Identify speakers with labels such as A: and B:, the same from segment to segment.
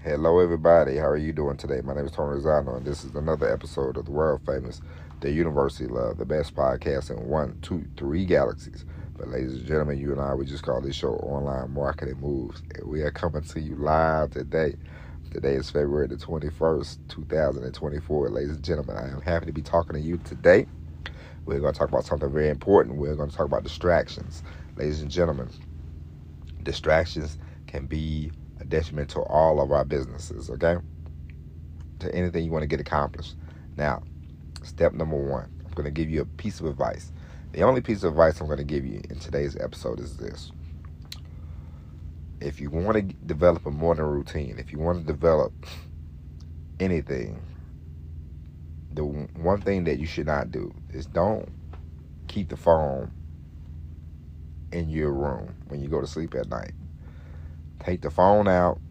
A: Hello, everybody. How are you doing today? My name is Tony Rosano, and this is another episode of the world famous The University Love, the best podcast in 1, 2, 3 galaxies. But, ladies and gentlemen, you and I, we just call this show Online Marketing Moves. And we are coming to you live today. Today is February the 21st, 2024. Ladies and gentlemen, I am happy to be talking to you today. We're going to talk about something very important. We're going to talk about distractions. Ladies and gentlemen, distractions can be a detriment to all of our businesses, okay? To anything you want to get accomplished. Now, step number 1, I'm going to give you a piece of advice. The only piece of advice I'm going to give you in today's episode is this. If you want to develop a morning routine, if you want to develop anything, the one thing that you should not do is don't keep the phone in your room when you go to sleep at night. Take the phone out.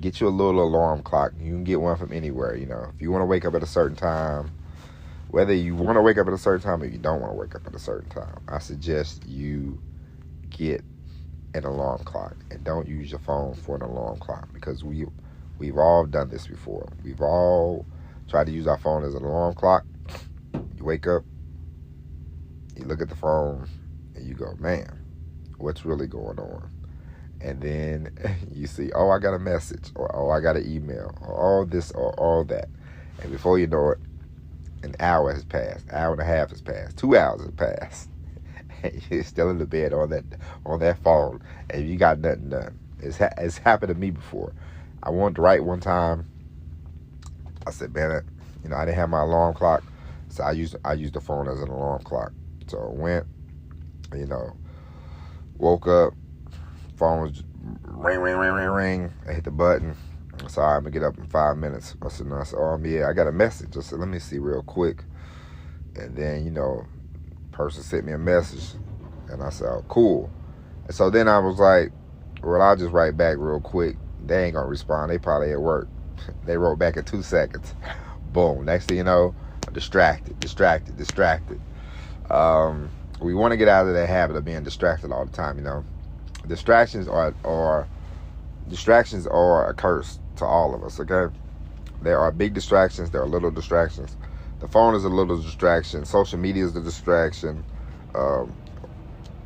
A: Get you a little alarm clock. You can get one from anywhere, If you want to wake up at a certain time, whether you want to wake up at a certain time or you don't want to wake up at a certain time, I suggest you get an alarm clock and don't use your phone for an alarm clock, because we've all done this before. We've all tried to use our phone as an alarm clock. You wake up, you look at the phone, and you go, man, what's really going on? And then you see, oh, I got a message, or oh, I got an email, or all this, or all that. And before you know it, an hour has passed, hour and a half has passed, 2 hours has passed. And you're still in the bed on that phone, and you got nothing done. It's happened to me before. I wanted to write one time. I said, man, I didn't have my alarm clock, so I used the phone as an alarm clock. So I went, woke up, phone was ring. I hit the button. I said, all right, I'm going to get up in 5 minutes. I said, oh, yeah, I got a message. I said, let me see real quick. And then, person sent me a message. And I said, oh, cool. And so then I was like, well, I'll just write back real quick. They ain't going to respond. They probably at work. They wrote back in 2 seconds. Boom. Next thing you know, I'm distracted. We want to get out of that habit of being distracted all the time, Distractions are a curse to all of us, okay? There are big distractions. There are little distractions. The phone is a little distraction. Social media is a distraction.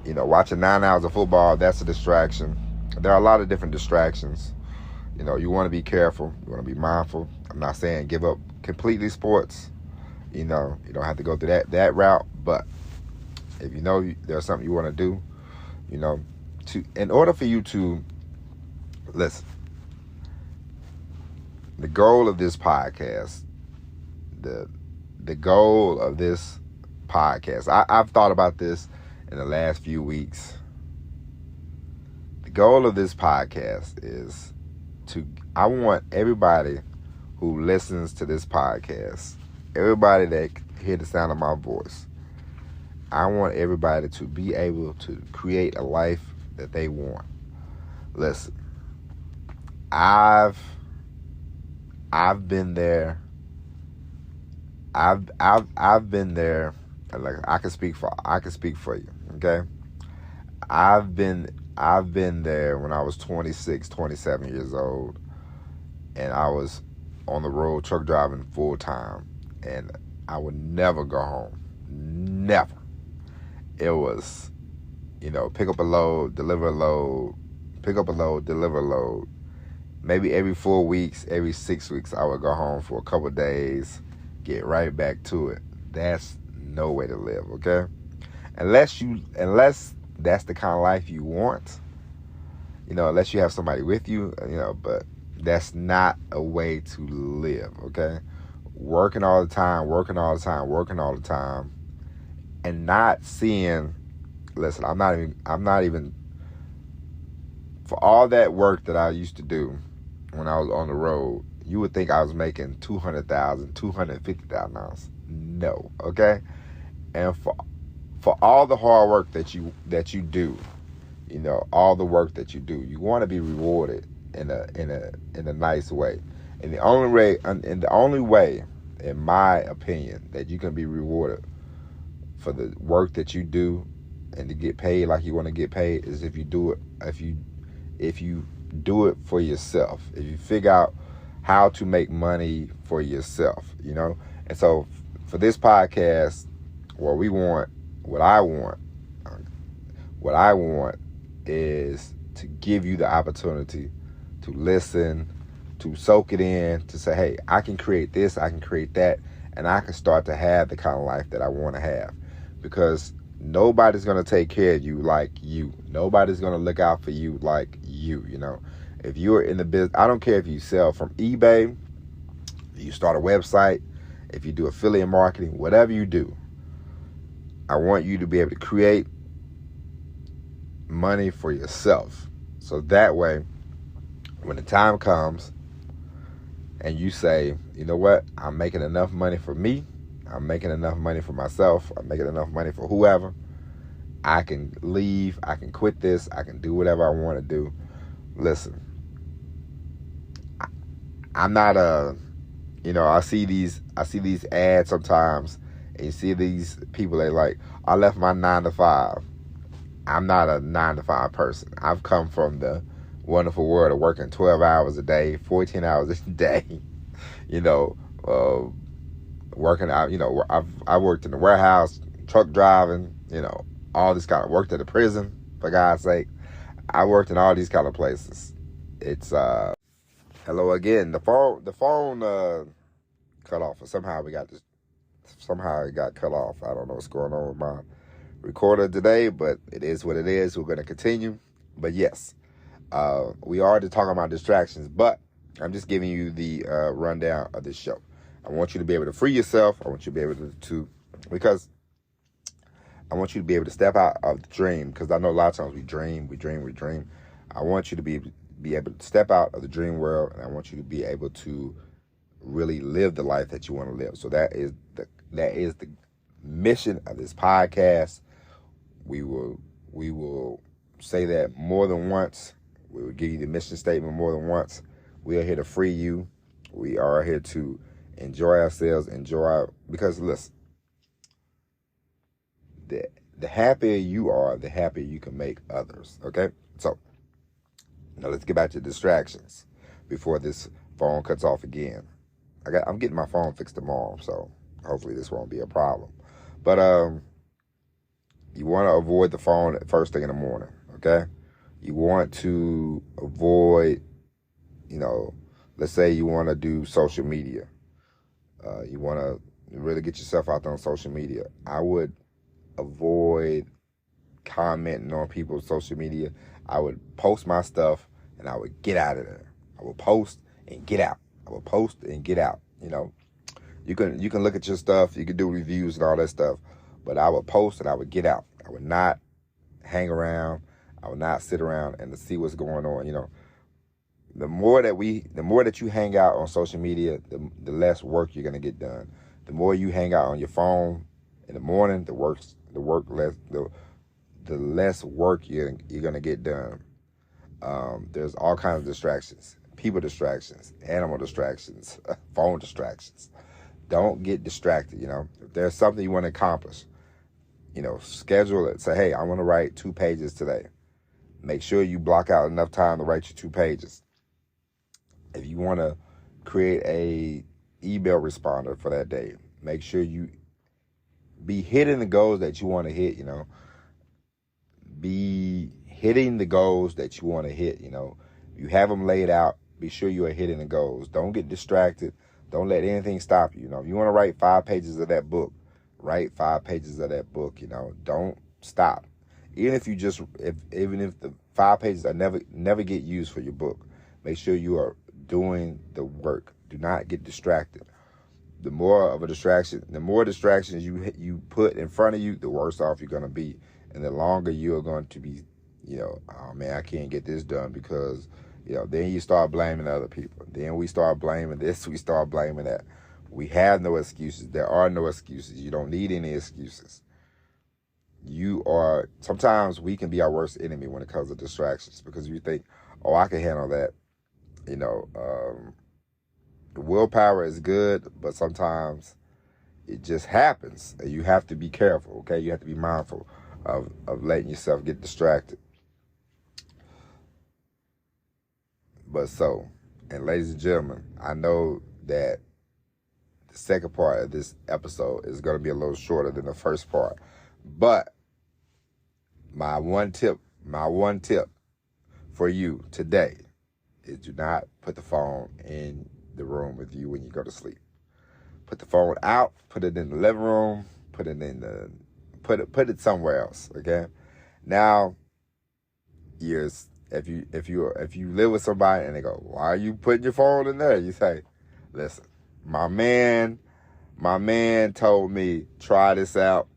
A: Watching 9 hours of football, that's a distraction. There are a lot of different distractions. You want to be careful. You want to be mindful. I'm not saying give up completely sports. You don't have to go through that route. But if there's something you want to do, in order for you to listen, the goal of this podcast, I've thought about this in the last few weeks. The goal of this podcast is I want everybody who listens to this podcast, everybody that hear the sound of my voice, I want everybody to be able to create a life that they want. Listen, I've been there. I've been there. Like I can speak for you. Okay, I've been there when I was 26, 27 years old, and I was on the road truck driving full time, and I would never go home. Never. It was, pick up a load, deliver a load, pick up a load, deliver a load. Maybe every 4 weeks, every 6 weeks, I would go home for a couple of days, get right back to it. That's no way to live, okay? Unless that's the kind of life you want, unless you have somebody with you, but that's not a way to live, okay? Working all the time, and not seeing, listen, I'm not even, for all that work that I used to do when I was on the road, you would think I was making $200,000, $250,000. No, okay? And for all the hard work that you do, all the work that you do, you want to be rewarded in a nice way. And the only way, in my opinion, that you can be rewarded for the work that you do and to get paid like you want to get paid is if you do it, if you do it for yourself, if you figure out how to make money for yourself, you know. And so for this podcast, what we want, what I want, what I want is to give you the opportunity to listen, to soak it in, to say, hey, I can create this, I can create that, and I can start to have the kind of life that I want to have. Because nobody's going to take care of you like you. Nobody's going to look out for you like you, you know. If you're in the business, I don't care if you sell from eBay, you start a website, if you do affiliate marketing, whatever you do, I want you to be able to create money for yourself. So that way, when the time comes and you say, you know what, I'm making enough money for me, I'm making enough money for myself, I'm making enough money for whoever, I can leave, I can quit this, I can do whatever I want to do. Listen, I'm not I see these ads sometimes, and you see these people, they like, I left my 9 to 5. I'm not a 9 to 5 person. I've come from the wonderful world of working 12 hours a day, 14 hours a day, working out, I worked in the warehouse, truck driving, all this kind of, worked at the prison, for God's sake. I worked in all these kind of places. It's, hello again. The phone cut off, or somehow it got cut off. I don't know what's going on with my recorder today, but it is what it is. We're going to continue. But yes, we are talking about distractions, but I'm just giving you the rundown of this show. I want you to be able to free yourself. I want you to be able because I want you to be able to step out of the dream, because I know a lot of times we dream. I want you to be able to step out of the dream world, and I want you to be able to really live the life that you want to live. So that is the mission of this podcast. We will say that more than once. We will give you the mission statement more than once. We are here to free you. We are here to enjoy ourselves, because listen, the happier you are, the happier you can make others. Okay? So now let's get back to distractions before this phone cuts off again. I'm getting my phone fixed tomorrow, so hopefully this won't be a problem. But you want to avoid the phone at first thing in the morning, okay? You want to avoid, let's say you want to do social media. You want to really get yourself out there on social media. I would avoid commenting on people's social media. I would post my stuff and I would get out of there. I would post and get out. You can look at your stuff, you can do reviews and all that stuff, but I would post and I would get out. I would not hang around. I would not sit around and to see what's going on. The more that you hang out on social media, the less work you're gonna get done. The more you hang out on your phone in the morning, the less work you're gonna get done. There's all kinds of distractions. People distractions, animal distractions, phone distractions. Don't get distracted, If there's something you want to accomplish, schedule it. Say, hey, I want to write 2 pages today. Make sure you block out enough time to write your 2 pages. If you want to create a email responder for that day, make sure you be hitting the goals that you want to hit, Be hitting the goals that you want to hit, You have them laid out. Be sure you are hitting the goals. Don't get distracted. Don't let anything stop you. If you want to write 5 pages of that book, write 5 pages of that book. Don't stop. Even if the 5 pages are never get used for your book, make sure you are doing the work. Do not get distracted. The more distractions you put in front of you, the worse off you're going to be, and the longer you are going to be. Oh man, I can't get this done because. Then you start blaming other people. Then we start blaming this, we start blaming that. We have no excuses. There are no excuses. You don't need any excuses. Sometimes we can be our worst enemy when it comes to distractions, because you think, oh, I can handle that. Willpower is good, but sometimes it just happens. And you have to be careful, okay? You have to be mindful of letting yourself get distracted. And ladies and gentlemen, I know that the second part of this episode is going to be a little shorter than the first part. But my one tip for you today is do not put the phone in the room with you when you go to sleep. Put the phone out, put it in the living room, put it somewhere else, okay? Now, if you live with somebody and they go, "Why are you putting your phone in there?" You say, "Listen, my man told me try this out.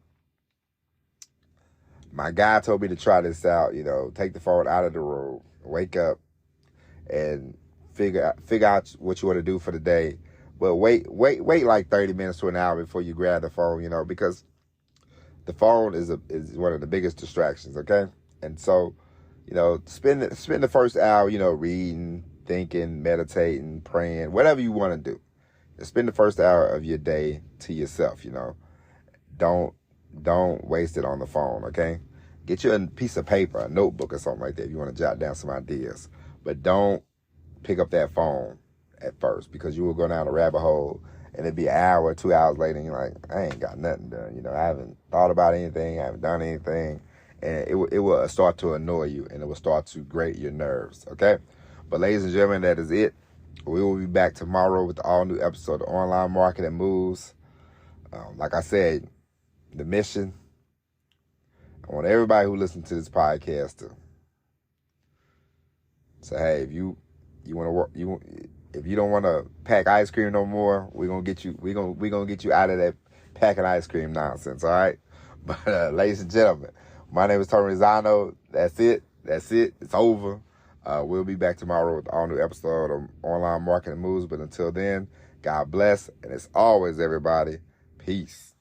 A: My guy told me to try this out, take the phone out of the room, wake up and figure out what you want to do for the day. But wait like 30 minutes to an hour before you grab the phone, because the phone is one of the biggest distractions, okay? And so, spend the first hour, reading, thinking, meditating, praying, whatever you want to do. Spend the first hour of your day to yourself, Don't waste it on the phone, okay? Get you a piece of paper, a notebook or something like that if you want to jot down some ideas. But don't pick up that phone at first, because you will go down a rabbit hole and it'd be an hour, 2 hours later and you're like, I ain't got nothing done. I haven't thought about anything. I haven't done anything. And it will start to annoy you and it will start to grate your nerves, okay? But ladies and gentlemen, that is it. We will be back tomorrow with the all-new episode of Online Marketing Moves. Like I said, the mission, I want everybody who listens to this podcast to say, hey, if you want to work, if you don't want to pack ice cream no more, we're gonna get you out of that packing ice cream nonsense, all right? But ladies and gentlemen, my name is Tony Rizzano. That's it. It's over. We'll be back tomorrow with all new episode of Online Marketing Moves. But until then, God bless. And as always, everybody, peace.